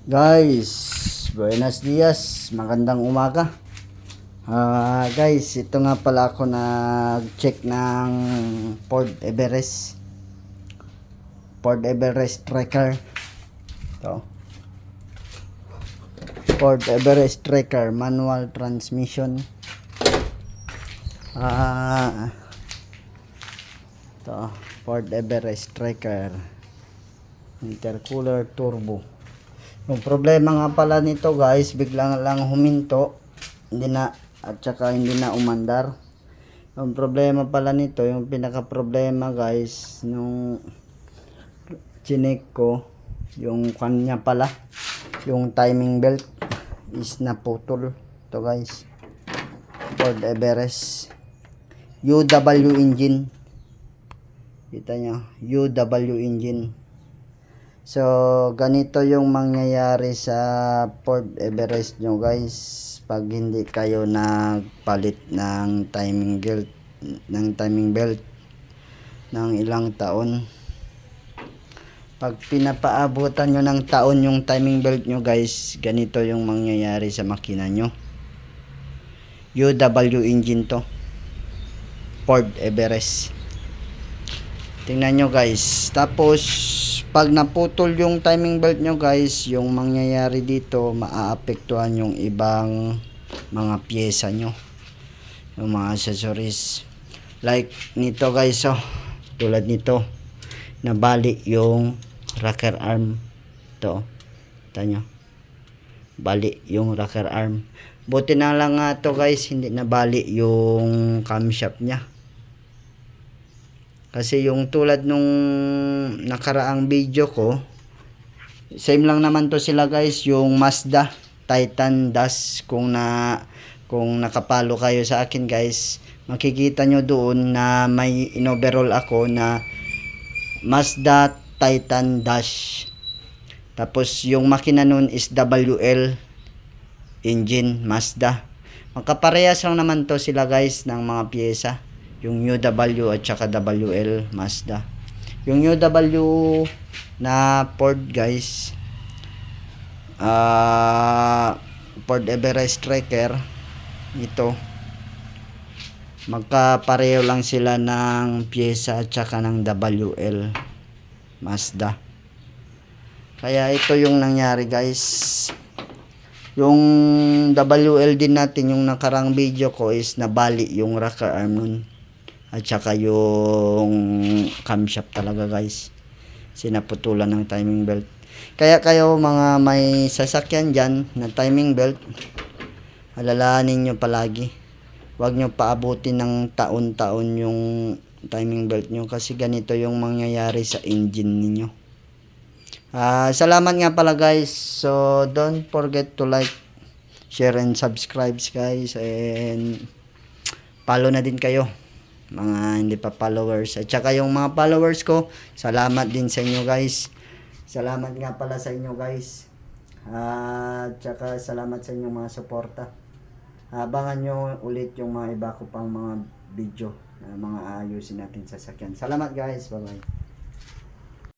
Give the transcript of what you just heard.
Guys, buenos dias, magandang umaga. Guys, ito nga pala ako nag-check ng Ford Everest Tracker. Ito. Ford Everest Tracker manual transmission. Ito, Ford Everest Tracker intercooler turbo. Yung problema nga pala nito guys, biglang lang huminto, at saka hindi na umandar. Yung problema pala nito, yung pinaka problema guys, nung chinek ko, yung kanya pala, yung timing belt is naputol. Ito guys, Ford Everest UW engine, kita nyo, UW engine. So, ganito yung mangyayari sa Ford Everest nyo guys pag hindi kayo nagpalit ng timing belt ng ilang taon. Pag pinapaabutan nyo ng taon yung timing belt nyo guys, ganito yung mangyayari sa makina nyo. UW engine to, Ford Everest. Tingnan nyo guys. Tapos pag naputol yung timing belt nyo guys, yung mangyayari dito, maaapektuhan yung ibang mga pyesa nyo, yung mga accessories. Like nito guys, tulad nito, nabali yung rocker arm. Ito, kita nyo, bali yung rocker arm. Buti na lang nga to guys, hindi nabali yung camshaft nya. Kasi yung tulad nung nakaraang video ko, same lang naman to sila guys, yung Mazda Titan Dash. Kung nakapalo kayo sa akin guys, makikita nyo doon na may in-overall ako na Mazda Titan Dash. Tapos yung makina nun is WL engine Mazda. Magkaparehas lang naman to sila guys ng mga pyesa, yung UW at saka WL Mazda. Yung UW na Ford guys, Ford Everest Tracker, ito magkapareho lang sila ng pyesa at saka ng WL Mazda. Kaya ito yung nangyari guys. Yung WL din natin, yung nakarang video ko, is nabali yung rocker arm nun at saka yung camshaft talaga guys, sinaputulan ng timing belt. Kaya kayo mga may sasakyan dyan na timing belt, alalahanin nyo palagi, huwag nyo paabutin ng taon-taon yung timing belt nyo, kasi ganito yung mangyayari sa engine ninyo. Salamat nga pala guys. So don't forget to like, share and subscribe guys, and follow na din kayo mga hindi pa followers. At saka yung mga followers ko, salamat din sa inyo guys. Salamat nga pala sa inyo guys. At saka salamat sa inyong mga suporta. Abangan nyo ulit yung mga iba ko pang mga video na mga ayusin natin sa sakyan. Salamat guys, bye bye.